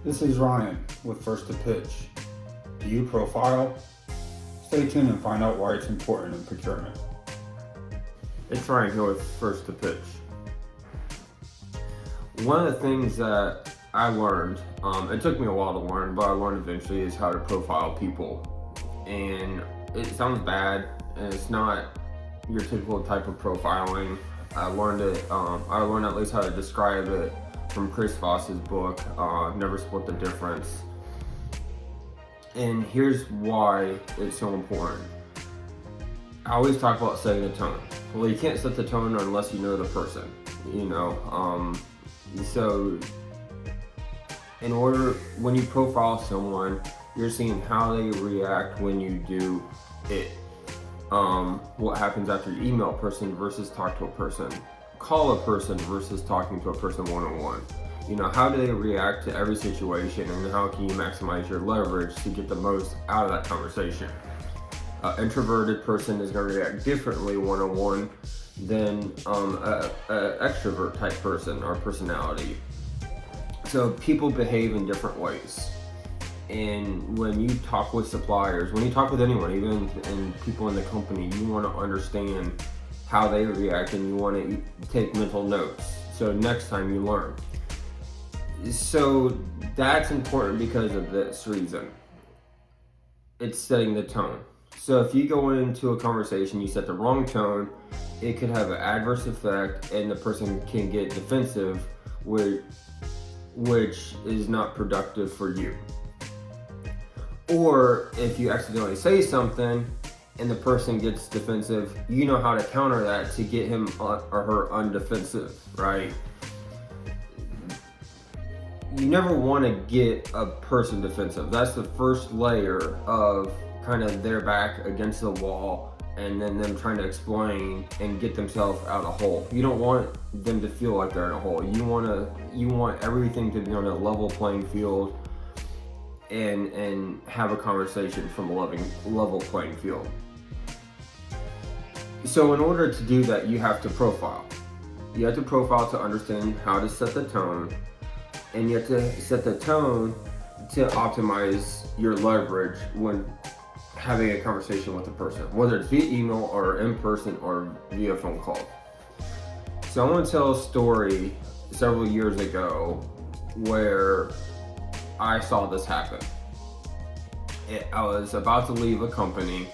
This is Ryan with First to Pitch. Do you profile? Stay tuned and find out why it's important in procurement. It's Ryan here with First to Pitch. One of the things that I learned, it took me a while to learn, but I learned eventually, is how to profile people. And it sounds bad, and it's not your typical type of profiling. I learned at least how to describe it from Chris Voss's book, Never Split the Difference. And here's why it's so important. I always talk about setting the tone. Well, you can't set the tone unless you know the person, so when you profile someone, you're seeing how they react when you do it. What happens after you email a person versus talk to a person, call a person versus talking to a person one-on-one. How do they react to every situation, and how can you maximize your leverage to get the most out of that conversation? An introverted person is going to react differently one-on-one than an extrovert type person or personality. So people behave in different ways. And when you talk with suppliers, when you talk with anyone, even in people in the company, you want to understand how they react, and you want to take mental notes so next time you learn. So that's important because of this reason. It's setting the tone. So if you go into a conversation, you set the wrong tone, it could have an adverse effect, and the person can get defensive, which is not productive for you. Or if you accidentally say something and the person gets defensive, you know how to counter that to get him or her undefensive, right? You never want to get a person defensive. That's the first layer of kind of their back against the wall, and then them trying to explain and get themselves out of a hole. You don't want them to feel like they're in a hole. You want everything to be on a level playing field, and have a conversation from a level playing field. So in order to do that, you have to profile. You have to profile to understand how to set the tone, and you have to set the tone to optimize your leverage when having a conversation with a person, whether it's via email or in person or via phone call. So I want to tell a story several years ago where I saw this happen. I was about to leave a company,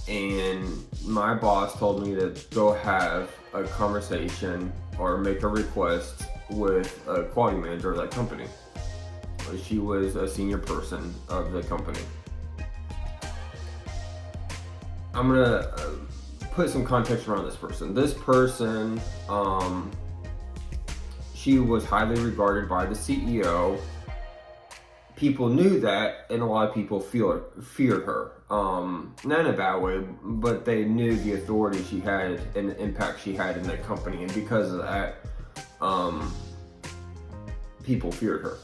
and my boss told me to go have a conversation or make a request with a quality manager of that company. She was a senior person of the company. I'm gonna put some context around this person. This person, she was highly regarded by the CEO. People knew that, and a lot of people feared her. Not in a bad way, but they knew the authority she had and the impact she had in that company, and because of that, people feared her,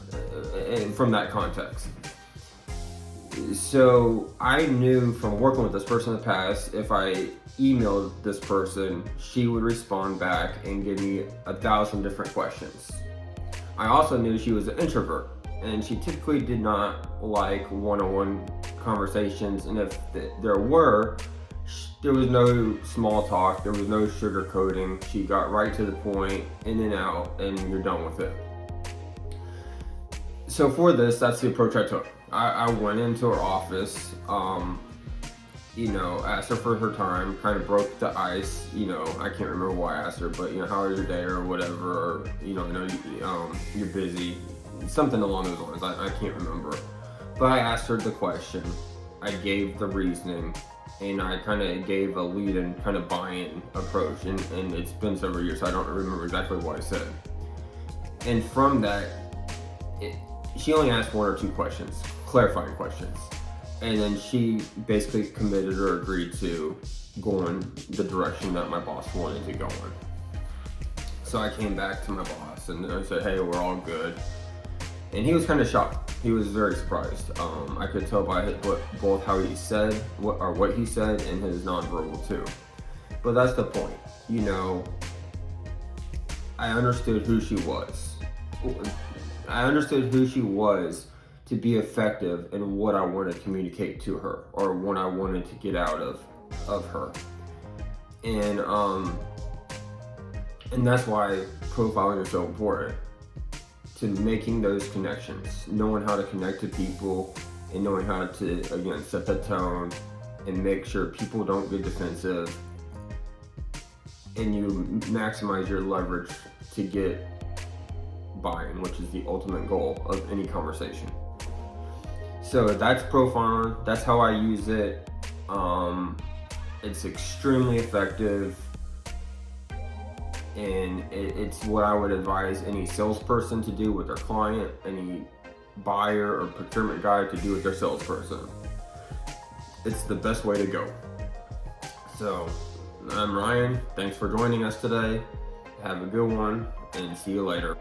and from that context. So I knew from working with this person in the past, if I emailed this person, she would respond back and give me 1,000 different questions. I also knew she was an introvert, and she typically did not like one-on-one conversations, and if there was no small talk, there was no sugarcoating. She got right to the point, in and out, and you're done with it. So for this, that's the approach I took. I went into her office, asked her for her time, kind of broke the ice. I can't remember why I asked her, but how was your day or whatever, or you're busy, something along those lines. I can't remember, but I asked her the question, I gave the reasoning, and I kind of gave a lead and kind of buy-in approach, and it's been several years, so I don't remember exactly what I said. And from that, she only asked one or two questions, clarifying questions, and then she basically committed or agreed to go in the direction that my boss wanted to go in. So I came back to my boss and I said, hey, we're all good. And he was kind of shocked. He was very surprised. I could tell by both how he said what he said and his nonverbal too. But that's the point. I understood who she was. I understood who she was to be effective in what I wanted to communicate to her or what I wanted to get out of her. And that's why profiling is so important, to making those connections, knowing how to connect to people and knowing how to, again, set the tone and make sure people don't get defensive, and you maximize your leverage to get buy-in, which is the ultimate goal of any conversation. So that's profiling. That's how I use it. It's extremely effective, and it's what I would advise any salesperson to do with their client, any buyer or procurement guy to do with their salesperson. It's the best way to go. So I'm Ryan. Thanks for joining us today. Have a good one, and see you later.